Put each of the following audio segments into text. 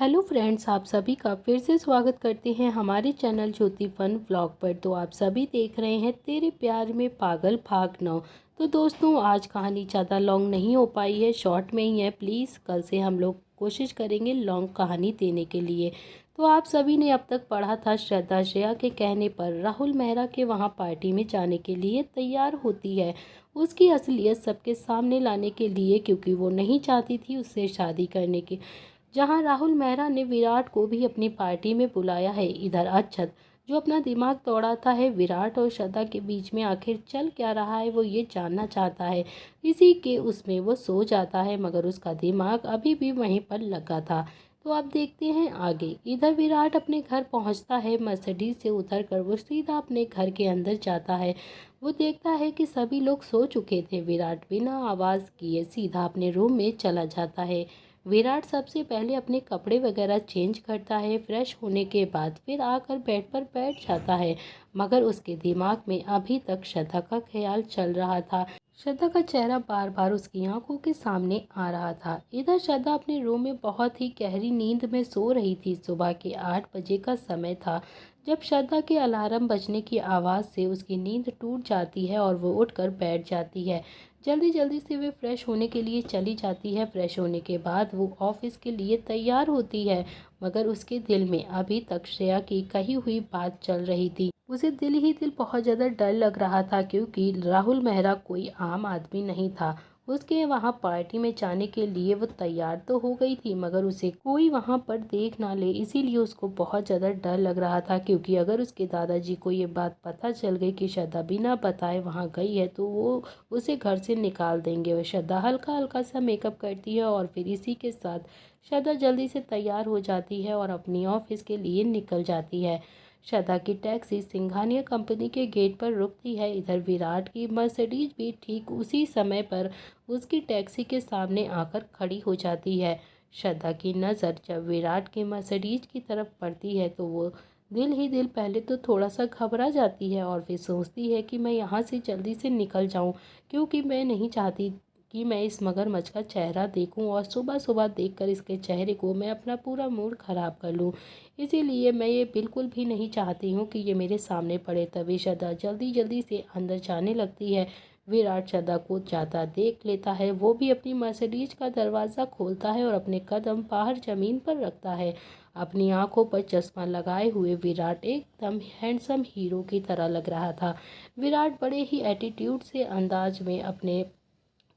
Hello friends, आप सभी का फिर से स्वागत करते हैं हमारे चैनल ज्योति फन व्लॉग पर। तो आप सभी देख रहे हैं तेरे प्यार में पागल भाग 9। तो दोस्तों, आज कहानी ज़्यादा लॉन्ग नहीं हो पाई है, शॉर्ट में ही है। प्लीज़ कल से हम लोग कोशिश करेंगे लॉन्ग कहानी देने के लिए। तो आप सभी ने अब तक पढ़ा था, श्रद्धा के कहने पर राहुल मेहरा के वहाँ पार्टी में जाने के लिए तैयार होती है, उसकी असलियत सबके सामने लाने के लिए, क्योंकि वो नहीं चाहती थी उससे शादी करने की। जहां राहुल मेहरा ने विराट को भी अपनी पार्टी में बुलाया है, इधर अक्षत जो अपना दिमाग दौड़ाता है विराट और श्रद्धा के बीच में आखिर चल क्या रहा है वो ये जानना चाहता है। इसी के उसमें वो सो जाता है, मगर उसका दिमाग अभी भी वहीं पर लगा था। तो अब देखते हैं आगे। इधर विराट अपने घर पहुंचता है, मर्सिडीज से उतर कर वो सीधा अपने घर के अंदर जाता है। वो देखता है कि सभी लोग सो चुके थे। विराट बिना आवाज़ किए सीधा अपने रूम में चला जाता है। विराट सबसे पहले अपने कपड़े वगैरह चेंज करता है, फ्रेश होने के बाद फिर आकर बेड पर बैठ जाता है, मगर उसके दिमाग में अभी तक श्रद्धा का ख्याल चल रहा था। श्रद्धा का चेहरा बार बार उसकी आंखों के सामने आ रहा था। इधर श्रद्धा अपने रूम में बहुत ही गहरी नींद में सो रही थी। सुबह के 8 बजे का समय था जब श्रद्धा के अलार्म बजने की आवाज़ से उसकी नींद टूट जाती है और वो उठकर बैठ जाती है। जल्दी जल्दी से वे फ्रेश होने के लिए चली जाती है। फ्रेश होने के बाद वो ऑफिस के लिए तैयार होती है, मगर उसके दिल में अभी तक श्रेया की कही हुई बात चल रही थी। उसे दिल ही दिल बहुत ज़्यादा डर लग रहा था, क्योंकि राहुल मेहरा कोई आम आदमी नहीं था। उसके वहाँ पार्टी में जाने के लिए वो तैयार तो हो गई थी, मगर उसे कोई वहाँ पर देख ना ले, इसीलिए उसको बहुत ज़्यादा डर लग रहा था। क्योंकि अगर उसके दादाजी को ये बात पता चल गई कि श्रद्धा बिना बताए वहाँ गई है, तो वो उसे घर से निकाल देंगे। वह श्रद्धा हल्का हल्का सा मेकअप करती है और फिर इसी के साथ श्रद्धा जल्दी से तैयार हो जाती है और अपनी ऑफिस के लिए निकल जाती है। श्रद्धा की टैक्सी सिंघानिया कंपनी के गेट पर रुकती है। इधर विराट की मर्सिडीज भी ठीक उसी समय पर उसकी टैक्सी के सामने आकर खड़ी हो जाती है। श्रद्धा की नज़र जब विराट की मर्सिडीज की तरफ पड़ती है तो वो दिल ही दिल पहले तो थोड़ा सा घबरा जाती है और फिर सोचती है कि मैं यहाँ से जल्दी से निकल जाऊँ, क्योंकि मैं नहीं चाहती कि मैं इस मगरमच्छ का चेहरा देखूं और सुबह सुबह देखकर इसके चेहरे को मैं अपना पूरा मूड ख़राब कर लूं। इसीलिए मैं ये बिल्कुल भी नहीं चाहती हूँ कि ये मेरे सामने पड़े। तभी श्रद्धा जल्दी जल्दी से अंदर जाने लगती है। विराट श्रद्धा को जाता देख लेता है। वो भी अपनी मर्सिडीज का दरवाज़ा खोलता है और अपने कदम बाहर ज़मीन पर रखता है। अपनी आंखों पर चश्मा लगाए हुए विराट एकदम हैंडसम हीरो की तरह लग रहा था। विराट बड़े ही एटीट्यूड से अंदाज में अपने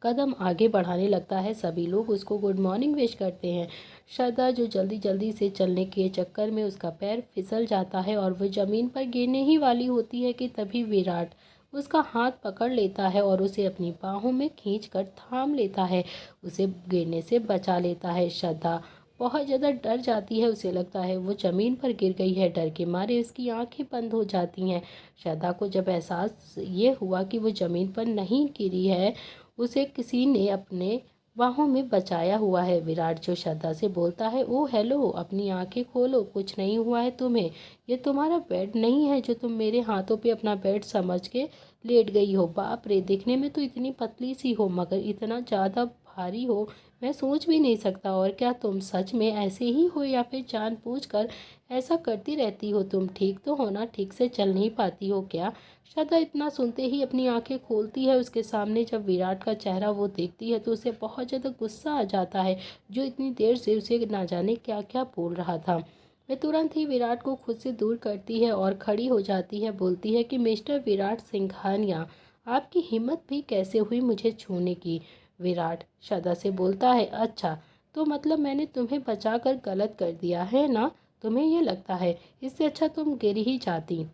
कदम आगे बढ़ाने लगता है। सभी लोग उसको गुड मॉर्निंग विश करते हैं। श्रद्धा जो जल्दी जल्दी से चलने के चक्कर में उसका पैर फिसल जाता है और वह ज़मीन पर गिरने ही वाली होती है कि तभी विराट उसका हाथ पकड़ लेता है और उसे अपनी बाहों में खींचकर थाम लेता है, उसे गिरने से बचा लेता है। श्रद्धा बहुत ज़्यादा डर जाती है। उसे लगता है वो ज़मीन पर गिर गई है। डर के मारे उसकी आंखें बंद हो जाती हैं। श्रद्धा को जब एहसास ये हुआ कि वो ज़मीन पर नहीं गिरी है, उसे किसी ने अपने बाहों में बचाया हुआ है। विराट जो श्रद्धा से बोलता है, ओ हेलो, अपनी आंखें खोलो, कुछ नहीं हुआ है तुम्हें, ये तुम्हारा बेड नहीं है जो तुम मेरे हाथों पे अपना बेड समझ के लेट गई हो। बाप रे, दिखने में तो इतनी पतली सी हो मगर इतना ज़्यादा भारी हो, मैं सोच भी नहीं सकता। और क्या तुम सच में ऐसे ही हो या फिर जानबूझकर ऐसा करती रहती हो? तुम ठीक तो हो ना? ठीक से चल नहीं पाती हो क्या? श्रद्धा इतना सुनते ही अपनी आंखें खोलती है। उसके सामने जब विराट का चेहरा वो देखती है तो उसे बहुत ज़्यादा गुस्सा आ जाता है, जो इतनी देर से उसे ना जाने क्या क्या बोल रहा था। वह तुरंत ही विराट को खुद से दूर करती है और खड़ी हो जाती है। बोलती है कि मिस्टर विराट सिंघानिया, आपकी हिम्मत भी कैसे हुई मुझे छूने की? विराट श्रद्धा से बोलता है, अच्छा, तो मतलब मैंने तुम्हें बचा कर गलत कर दिया है ना? तुम्हें ये लगता है? इससे अच्छा तुम गिर ही जाती।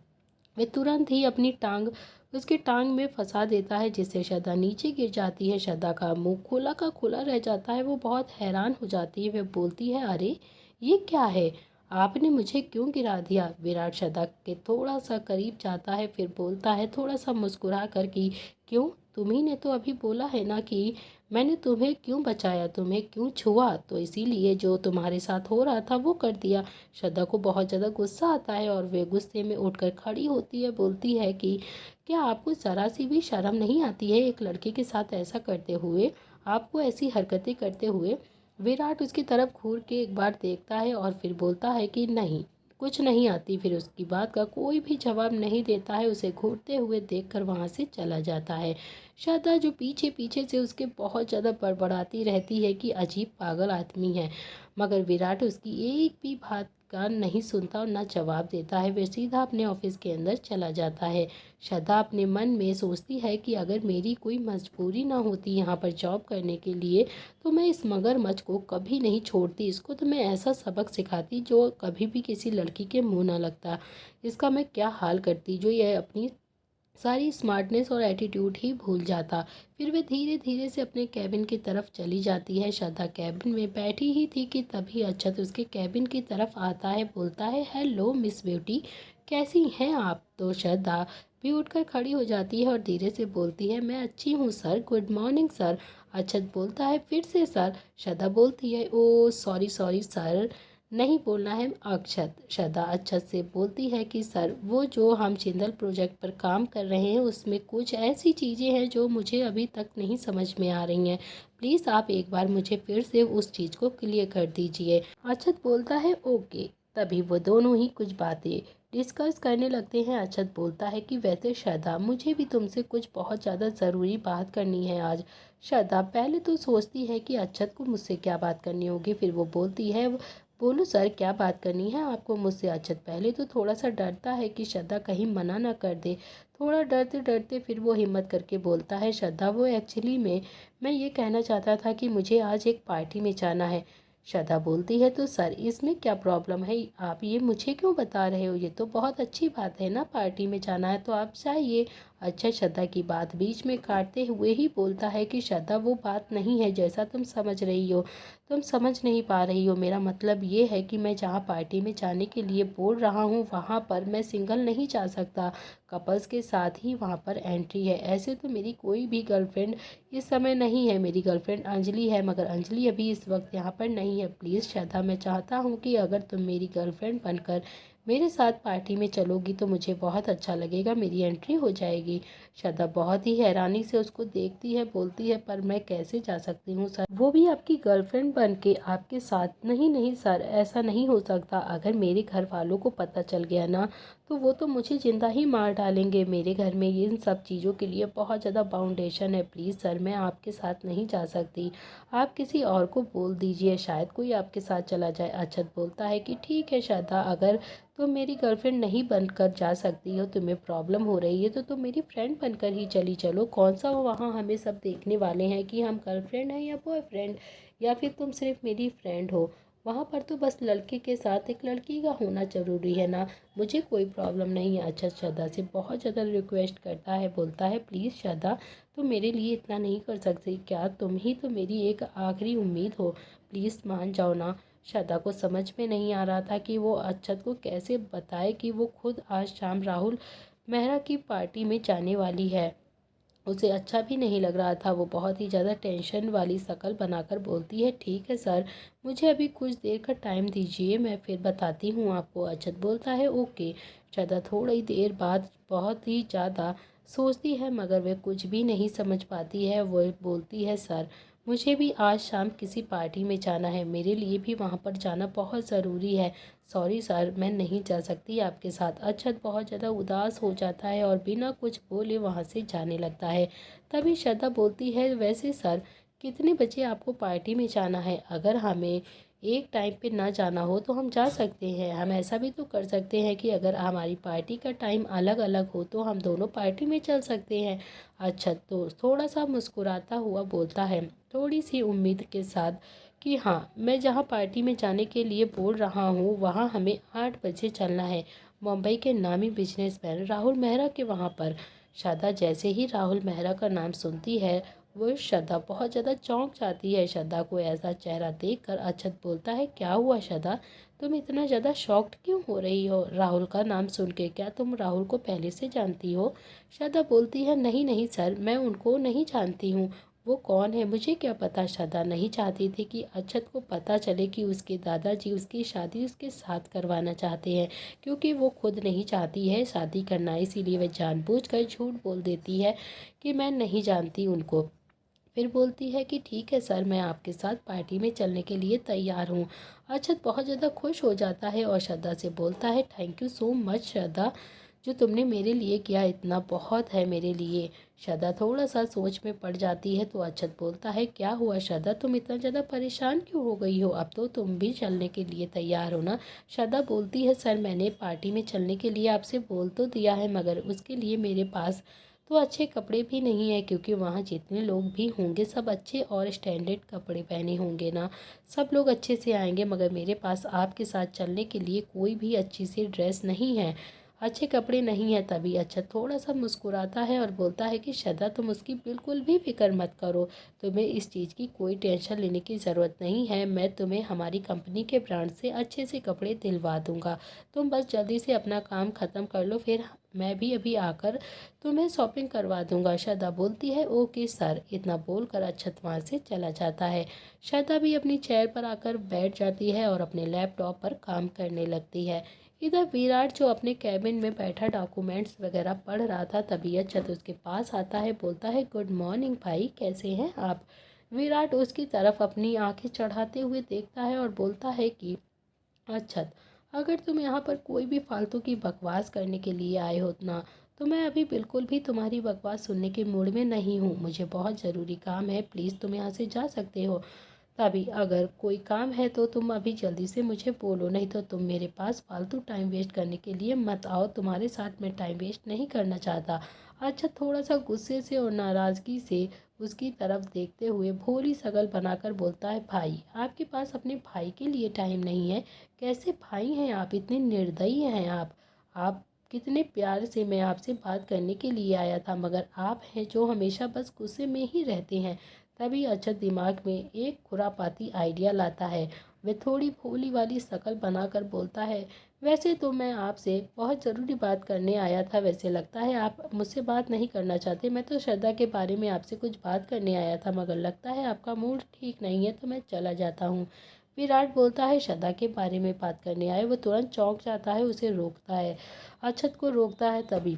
वह तुरंत ही अपनी टांग उसकी टांग में फंसा देता है, जिससे श्रद्धा नीचे गिर जाती है। श्रद्धा का मुंह खुला का खुला रह जाता है। वो बहुत हैरान हो जाती है। वह बोलती है, अरे ये क्या है? आपने मुझे क्यों गिरा दिया? विराट श्रद्धा के थोड़ा सा करीब जाता है, फिर बोलता है थोड़ा सा मुस्कुरा कर कि क्यों, तुम्ही ने तो अभी बोला है ना कि मैंने तुम्हें क्यों बचाया, तुम्हें क्यों छुआ, तो इसीलिए जो तुम्हारे साथ हो रहा था वो कर दिया। श्रद्धा को बहुत ज़्यादा गुस्सा आता है और वे गुस्से में उठकर खड़ी होती है। बोलती है कि क्या आपको ज़रा सी भी शर्म नहीं आती है एक लड़के के साथ ऐसा करते हुए, आपको ऐसी हरकतें करते हुए? विराट उसकी तरफ घूर के एक बार देखता है और फिर बोलता है कि नहीं, कुछ नहीं आती। फिर उसकी बात का कोई भी जवाब नहीं देता है, उसे घूरते हुए देखकर वहाँ से चला जाता है। श्रद्धा जो पीछे पीछे से उसके बहुत ज़्यादा बड़बड़ाती रहती है कि अजीब पागल आदमी है, मगर विराट उसकी एक भी बात का नहीं सुनता और ना जवाब देता है। वह सीधा अपने ऑफिस के अंदर चला जाता है। श्रद्धा अपने मन में सोचती है कि अगर मेरी कोई मजबूरी ना होती यहाँ पर जॉब करने के लिए तो मैं इस मगरमच्छ को कभी नहीं छोड़ती। इसको तो मैं ऐसा सबक सिखाती जो कभी भी किसी लड़की के मुंह ना लगता। इसका मैं क्या हाल करती जो ये अपनी सारी स्मार्टनेस और एटीट्यूड ही भूल जाता। फिर वह धीरे धीरे से अपने कैबिन की तरफ चली जाती है। श्रद्धा कैबिन में बैठी ही थी कि तभी अक्षत उसके कैबिन की तरफ आता है, बोलता है हेलो मिस ब्यूटी, कैसी हैं आप। तो श्रद्धा भी उठकर खड़ी हो जाती है और धीरे से बोलती है मैं अच्छी हूँ सर, गुड मॉर्निंग सर। अक्षत बोलता है फिर से सर। श्रद्धा बोलती है ओ सॉरी सॉरी सर, नहीं बोलना है अक्षत। श्रद्धा अक्षत से बोलती है कि सर वो जो हम जिंदल प्रोजेक्ट पर काम कर रहे हैं उसमें कुछ ऐसी चीज़ें हैं जो मुझे अभी तक नहीं समझ में आ रही हैं। प्लीज़ आप एक बार मुझे फिर से उस चीज़ को क्लियर कर दीजिए। अक्षत बोलता है ओके। तभी वो दोनों ही कुछ बातें डिस्कस करने लगते हैं। अक्षत बोलता है कि वैसे श्रद्धा मुझे भी तुमसे कुछ बहुत ज़्यादा ज़रूरी बात करनी है आज। श्रद्धा पहले तो सोचती है कि अक्षत को मुझसे क्या बात करनी होगी, फिर वो बोलती है बोलो सर क्या बात करनी है आपको मुझसे। अक्षत पहले तो थोड़ा सा डरता है कि श्रद्धा कहीं मना ना कर दे। थोड़ा डरते डरते फिर वो हिम्मत करके बोलता है श्रद्धा वो एक्चुअली में मैं ये कहना चाहता था कि मुझे आज एक पार्टी में जाना है। श्रद्धा बोलती है तो सर इसमें क्या प्रॉब्लम है, आप ये मुझे क्यों बता रहे हो, ये तो बहुत अच्छी बात है ना, पार्टी में जाना है तो आप जाइए। अच्छा श्रद्धा की बात बीच में काटते हुए ही बोलता है कि श्रद्धा वो बात नहीं है जैसा तुम समझ रही हो, तुम समझ नहीं पा रही हो। मेरा मतलब ये है कि मैं जहाँ पार्टी में जाने के लिए बोल रहा हूँ वहाँ पर मैं सिंगल नहीं जा सकता, कपल्स के साथ ही वहाँ पर एंट्री है। ऐसे तो मेरी कोई भी गर्लफ्रेंड इस समय नहीं है, मेरी गर्लफ्रेंड अंजलि है, मगर अंजलि अभी इस वक्त यहाँ पर नहीं है। प्लीज़ श्रद्धा मैं चाहता हूँ कि अगर तुम मेरी गर्लफ्रेंड बनकर मेरे साथ पार्टी में चलोगी तो मुझे बहुत अच्छा लगेगा, मेरी एंट्री हो जाएगी। श्रद्धा बहुत ही हैरानी से उसको देखती है, बोलती है पर मैं कैसे जा सकती हूँ सर, वो भी आपकी गर्लफ्रेंड बन के आपके साथ। नहीं नहीं सर ऐसा नहीं हो सकता, अगर मेरे घर वालों को पता चल गया ना तो वो तो मुझे ज़िंदा ही मार डालेंगे। मेरे घर में इन सब चीज़ों के लिए बहुत ज़्यादा बाउंडेशन है। प्लीज़ सर मैं आपके साथ नहीं जा सकती, आप किसी और को बोल दीजिए, शायद कोई आपके साथ चला जाए। अक्षत बोलता है कि ठीक है श्रद्धा, अगर तुम मेरी गर्लफ्रेंड नहीं बनकर जा सकती हो, तुम्हें प्रॉब्लम हो रही है तो तुम मेरी फ्रेंड बनकर ही चली चलो। कौन सा वहाँ हमें सब देखने वाले हैं कि हम गर्लफ्रेंड हैं या बॉयफ्रेंड, या फिर तुम सिर्फ मेरी फ्रेंड हो। वहाँ पर तो बस लड़के के साथ एक लड़की का होना ज़रूरी है ना, मुझे कोई प्रॉब्लम नहीं है। अच्छा श्रद्धा से बहुत ज़्यादा रिक्वेस्ट करता है, बोलता है प्लीज़ श्रद्धा तुम मेरे लिए इतना नहीं कर सकती क्या, तुम ही तो मेरी एक आखिरी उम्मीद हो, प्लीज़ मान जाओ ना। श्रद्धा को समझ में नहीं आ रहा था कि वो अक्षत को कैसे बताए कि वो खुद आज शाम राहुल मेहरा की पार्टी में जाने वाली है। उसे अच्छा भी नहीं लग रहा था, वो बहुत ही ज़्यादा टेंशन वाली शक्ल बनाकर बोलती है ठीक है सर, मुझे अभी कुछ देर का टाइम दीजिए, मैं फिर बताती हूँ आपको। अक्षत बोलता है ओके। श्रद्धा थोड़ी देर बाद बहुत ही ज़्यादा सोचती है मगर वह कुछ भी नहीं समझ पाती है। वो बोलती है सर मुझे भी आज शाम किसी पार्टी में जाना है, मेरे लिए भी वहाँ पर जाना बहुत ज़रूरी है, सॉरी सर मैं नहीं जा सकती आपके साथ। अक्षत बहुत ज़्यादा उदास हो जाता है और बिना कुछ बोले वहाँ से जाने लगता है। तभी श्रद्धा बोलती है वैसे सर कितने बजे आपको पार्टी में जाना है, अगर हमें एक टाइम पे ना जाना हो तो हम जा सकते हैं, हम ऐसा भी तो कर सकते हैं कि अगर हमारी पार्टी का टाइम अलग अलग हो तो हम दोनों पार्टी में चल सकते हैं। अच्छा तो थोड़ा सा मुस्कुराता हुआ बोलता है थोड़ी सी उम्मीद के साथ कि हाँ मैं जहाँ पार्टी में जाने के लिए बोल रहा हूँ वहाँ हमें 8 बजे चलना है, मुंबई के नामी बिजनेसमैन राहुल मेहरा के वहाँ पर। श्रद्धा जैसे ही राहुल मेहरा का नाम सुनती है वो श्रद्धा बहुत ज़्यादा चौंक जाती है। श्रद्धा को ऐसा चेहरा देखकर अक्षत बोलता है क्या हुआ श्रद्धा, तुम इतना ज़्यादा शॉक्ड क्यों हो रही हो राहुल का नाम सुन के, क्या तुम राहुल को पहले से जानती हो। श्रद्धा बोलती है नहीं नहीं सर मैं उनको नहीं जानती हूँ, वो कौन है मुझे क्या पता। श्रद्धा नहीं चाहती थी कि अक्षत को पता चले कि उसके दादाजी उसकी शादी उसके साथ करवाना चाहते हैं, क्योंकि वो खुद नहीं चाहती है शादी करना, इसीलिए वह जानबूझकर झूठ बोल देती है कि मैं नहीं जानती उनको। फिर बोलती है कि ठीक है सर, मैं आपके साथ पार्टी में चलने के लिए तैयार हूँ। अक्षत बहुत ज़्यादा खुश हो जाता है और श्रद्धा से बोलता है थैंक यू सो मच श्रद्धा, जो तुमने मेरे लिए किया इतना बहुत है मेरे लिए। श्रद्धा थोड़ा सा सोच में पड़ जाती है तो अक्षत बोलता है क्या हुआ श्रद्धा, तुम इतना ज़्यादा परेशान क्यों हो गई हो, अब तो तुम भी चलने के लिए तैयार हो ना। श्रद्धा बोलती है सर, मैंने पार्टी में चलने के लिए आपसे बोल तो दिया है मगर उसके लिए मेरे पास तो अच्छे कपड़े भी नहीं है, क्योंकि वहाँ जितने लोग भी होंगे सब अच्छे और स्टैंडर्ड कपड़े पहने होंगे ना, सब लोग अच्छे से आएंगे, मगर मेरे पास आपके साथ चलने के लिए कोई भी अच्छी सी ड्रेस नहीं है, अच्छे कपड़े नहीं है। तभी अच्छा थोड़ा सा मुस्कुराता है और बोलता है कि श्रद्धा तुम उसकी बिल्कुल भी फिक्र मत करो, तुम्हें इस चीज़ की कोई टेंशन लेने की ज़रूरत नहीं है, मैं तुम्हें हमारी कंपनी के ब्रांड से अच्छे से कपड़े दिलवा दूंगा, तुम बस जल्दी से अपना काम ख़त्म कर लो, फिर मैं भी अभी आकर तुम्हें शॉपिंग करवा दूंगा। श्रद्धा बोलती है ओके सर, इतना बोलकर अक्षत वहाँ से चला जाता है। श्रद्धा भी अपनी चेयर पर आकर बैठ जाती है और अपने लैपटॉप पर काम करने लगती है। इधर विराट जो अपने कैबिन में बैठा डॉक्यूमेंट्स वगैरह पढ़ रहा था, तभी अक्षत उसके पास आता है, बोलता है गुड मॉर्निंग भाई, कैसे हैं आप। विराट उसकी तरफ अपनी आंखें चढ़ाते हुए देखता है और बोलता है कि अक्षत, अगर तुम यहाँ पर कोई भी फालतू की बकवास करने के लिए आए हो ना, तो मैं अभी बिल्कुल भी तुम्हारी बकवास सुनने के मूड में नहीं हूँ, मुझे बहुत ज़रूरी काम है, प्लीज़ तुम यहाँ से जा सकते हो। तभी अगर कोई काम है तो तुम अभी जल्दी से मुझे बोलो, नहीं तो तुम मेरे पास फालतू टाइम वेस्ट करने के लिए मत आओ, तुम्हारे साथ मैं टाइम वेस्ट नहीं करना चाहता। अच्छा थोड़ा सा गुस्से से और नाराज़गी से उसकी तरफ देखते हुए भोली शकल बनाकर बोलता है भाई, आपके पास अपने भाई के लिए टाइम नहीं है, कैसे भाई हैं आप, इतने निर्दयी हैं आप कितने प्यार से मैं आपसे बात करने के लिए आया था, मगर आप हैं जो हमेशा बस गुस्से में ही रहते हैं। तभी अक्षत दिमाग में एक खुरापाती आइडिया लाता है, वह थोड़ी भोली वाली शक्ल बनाकर बोलता है वैसे तो मैं आपसे बहुत ज़रूरी बात करने आया था, वैसे लगता है आप मुझसे बात नहीं करना चाहते, मैं तो श्रद्धा के बारे में आपसे कुछ बात करने आया था, मगर लगता है आपका मूड ठीक नहीं है तो मैं चला जाता हूँ। विराट बोलता है श्रद्धा के बारे में बात करने आए, वो तुरंत चौंक जाता है, उसे रोकता है, अक्षत को रोकता है। तभी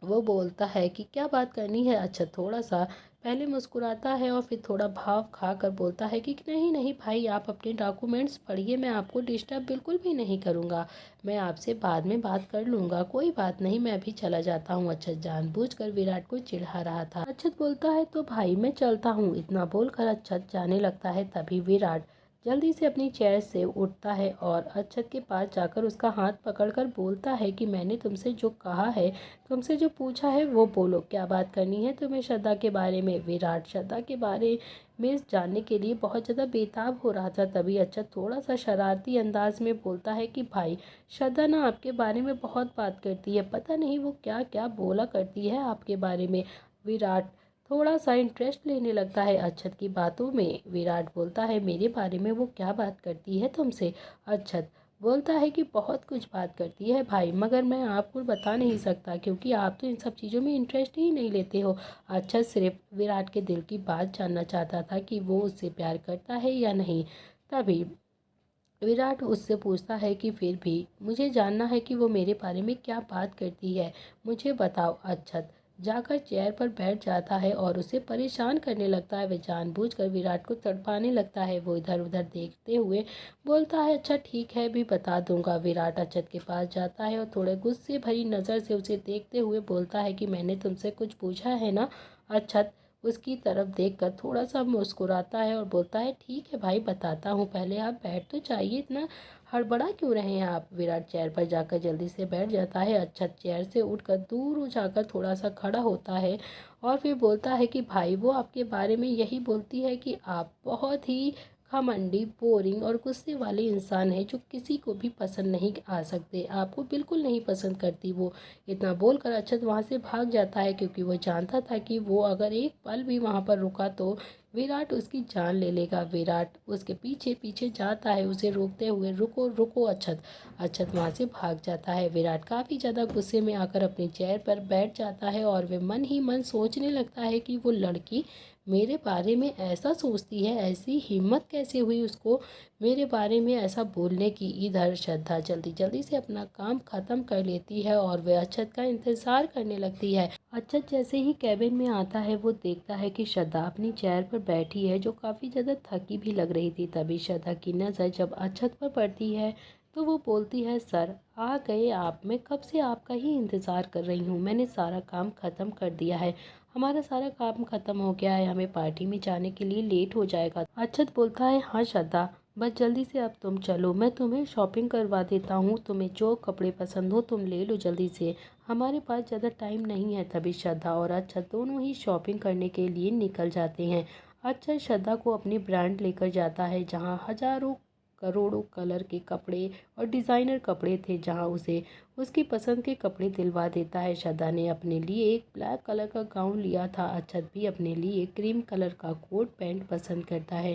वो बोलता है कि क्या बात करनी है। अच्छा थोड़ा सा पहले मुस्कुराता है और फिर थोड़ा भाव खा कर बोलता है कि नहीं नहीं भाई, आप अपने डॉक्यूमेंट्स पढ़िए, मैं आपको डिस्टर्ब बिल्कुल भी नहीं करूँगा, मैं आपसे बाद में बात कर लूँगा, कोई बात नहीं, मैं अभी चला जाता हूँ। अच्छा जानबूझकर विराट को चिढ़ा रहा था। अक्षत बोलता है तो भाई मैं चलता हूँ, इतना बोलकर अक्षत जाने लगता है। तभी विराट जल्दी से अपनी चेयर से उठता है और अक्षत के पास जाकर उसका हाथ पकड़कर बोलता है कि मैंने तुमसे जो कहा है, तुमसे जो पूछा है वो बोलो, क्या बात करनी है तुम्हें श्रद्धा के बारे में। विराट श्रद्धा के बारे में जानने के लिए बहुत ज़्यादा बेताब हो रहा था। तभी अक्षत थोड़ा सा शरारती अंदाज में बोलता है कि भाई, श्रद्धा ना आपके बारे में बहुत बात करती है, पता नहीं वो क्या क्या बोला करती है आपके बारे में। विराट थोड़ा सा इंटरेस्ट लेने लगता है अक्षत की बातों में। विराट बोलता है मेरे बारे में वो क्या बात करती है तुमसे। अक्षत बोलता है कि बहुत कुछ बात करती है भाई, मगर मैं आपको बता नहीं सकता क्योंकि आप तो इन सब चीज़ों में इंटरेस्ट ही नहीं लेते हो। अक्षत सिर्फ विराट के दिल की बात जानना चाहता था कि वो उससे प्यार करता है या नहीं। तभी विराट उससे पूछता है कि फिर भी मुझे जानना है कि वो मेरे बारे में क्या बात करती है, मुझे बताओ। अक्षत जाकर चेयर पर बैठ जाता है और उसे परेशान करने लगता है, वह जानबूझकर विराट को तड़पाने लगता है। वो इधर उधर देखते हुए बोलता है अच्छा ठीक है भी बता दूंगा। विराट अक्षत के पास जाता है और थोड़े गुस्से भरी नज़र से उसे देखते हुए बोलता है कि मैंने तुमसे कुछ पूछा है ना। अक्षत उसकी तरफ देखकर थोड़ा सा मुस्कुराता है और बोलता है ठीक है भाई बताता हूँ, पहले आप बैठ तो जाइए, इतना हड़बड़ा क्यों रहे हैं आप। विराट चेयर पर जाकर जल्दी से बैठ जाता है। अच्छा चेयर से उठकर दूर हो जाकर थोड़ा सा खड़ा होता है और फिर बोलता है कि भाई वो आपके बारे में यही बोलती है कि आप बहुत ही घमंडी, बोरिंग और गुस्से वाले इंसान हैं जो किसी को भी पसंद नहीं आ सकते, आपको बिल्कुल नहीं पसंद करती वो। इतना बोलकर अक्षत वहाँ से भाग जाता है क्योंकि वो जानता था कि वो अगर एक पल भी वहाँ पर रुका तो विराट उसकी जान ले लेगा। विराट उसके पीछे पीछे जाता है उसे रोकते हुए, रुको रुको अक्षत। अक्षत वहाँ से भाग जाता है। विराट काफ़ी ज़्यादा गुस्से में आकर अपनी चेयर पर बैठ जाता है और वे मन ही मन सोचने लगता है कि वो लड़की मेरे बारे में ऐसा सोचती है, ऐसी हिम्मत कैसे हुई उसको मेरे बारे में ऐसा बोलने की। इधर श्रद्धा जल्दी जल्दी से अपना काम ख़त्म कर लेती है और वह अक्षत का इंतज़ार करने लगती है। अक्षत जैसे ही कैबिन में आता है वो देखता है कि श्रद्धा अपनी चेयर पर बैठी है, जो काफ़ी ज़्यादा थकी भी लग रही थी। तभी श्रद्धा की नज़र जब अक्षत पर पड़ती है तो वो बोलती है, सर आ गए आप, मैं कब से आपका ही इंतज़ार कर रही हूँ। मैंने सारा काम ख़त्म कर दिया है, हमारा सारा काम ख़त्म हो गया है, हमें पार्टी में जाने के लिए लेट हो जाएगा। अक्षत बोलता है, हाँ श्रद्धा, बस जल्दी से अब तुम चलो, मैं तुम्हें शॉपिंग करवा देता हूँ, तुम्हें जो कपड़े पसंद हो तुम ले लो जल्दी से, हमारे पास ज़्यादा टाइम नहीं है। तभी श्रद्धा और अक्षत दोनों ही शॉपिंग करने के लिए निकल जाते हैं। अक्षत श्रद्धा को अपनी ब्रांड लेकर जाता है, जहाँ हज़ारों करोड़ों कलर के कपड़े और डिज़ाइनर कपड़े थे, जहाँ उसे उसकी पसंद के कपड़े दिलवा देता है। श्रद्धा ने अपने लिए एक ब्लैक कलर का गाउन लिया था, अक्षत भी अपने लिए क्रीम कलर का कोट पैंट पसंद करता है।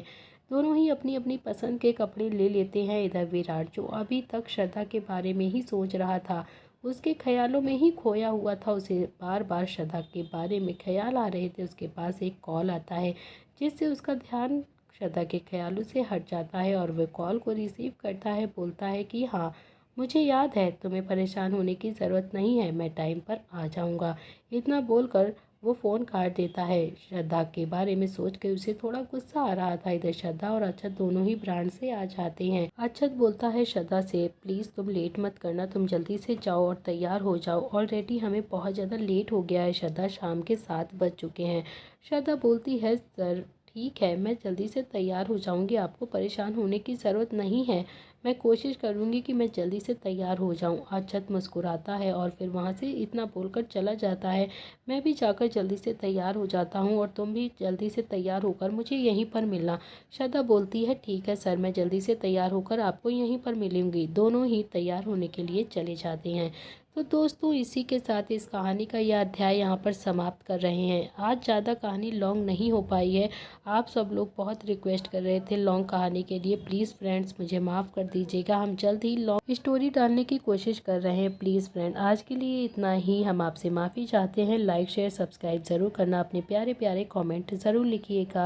दोनों ही अपनी अपनी पसंद के कपड़े ले लेते हैं। इधर विराट, जो अभी तक श्रद्धा के बारे में ही सोच रहा था, उसके ख्यालों में ही खोया हुआ था, उसे बार बार श्रद्धा के बारे में ख्याल आ रहे थे। उसके पास एक कॉल आता है जिससे उसका ध्यान श्रद्धा के ख्यालों से हट जाता है और वह कॉल को रिसीव करता है। बोलता है कि हाँ, मुझे याद है, तुम्हें परेशान होने की ज़रूरत नहीं है, मैं टाइम पर आ जाऊँगा। इतना बोलकर वो फ़ोन काट देता है। श्रद्धा के बारे में सोच कर उसे थोड़ा गुस्सा आ रहा था। इधर श्रद्धा और अक्षत दोनों ही ब्रांड से आ जाते हैं। अक्षत बोलता है श्रद्धा से, प्लीज़ तुम लेट मत करना, तुम जल्दी से जाओ और तैयार हो जाओ, ऑलरेडी हमें बहुत ज़्यादा लेट हो गया है। श्रद्धा, शाम के 7 बज चुके हैं। श्रद्धा बोलती है, सर ठीक है, मैं जल्दी से तैयार हो जाऊंगी, आपको परेशान होने की ज़रूरत नहीं है, मैं कोशिश करूंगी कि मैं जल्दी से तैयार हो जाऊं। अक्षत मुस्कुराता है और फिर वहां से इतना बोलकर चला जाता है, मैं भी जाकर जल्दी से तैयार हो जाता हूं और तुम भी जल्दी से तैयार होकर मुझे यहीं पर मिलना। श्रद्धा बोलती है, ठीक है सर, मैं जल्दी से तैयार होकर आपको यहीं पर मिलूंगी। दोनों ही तैयार होने के लिए चले जाते हैं। तो दोस्तों, इसी के साथ इस कहानी का यह अध्याय यहाँ पर समाप्त कर रहे हैं। आज ज़्यादा कहानी लॉन्ग नहीं हो पाई है, आप सब लोग बहुत रिक्वेस्ट कर रहे थे लॉन्ग कहानी के लिए। प्लीज़ फ्रेंड्स, मुझे माफ़ कर दीजिएगा, हम जल्द ही लॉन्ग स्टोरी डालने की कोशिश कर रहे हैं। प्लीज़ फ्रेंड, आज के लिए इतना ही, हम आपसे माफ़ी चाहते हैं। लाइक शेयर सब्सक्राइब ज़रूर करना, अपने प्यारे प्यारे कमेंट ज़रूर लिखिएगा।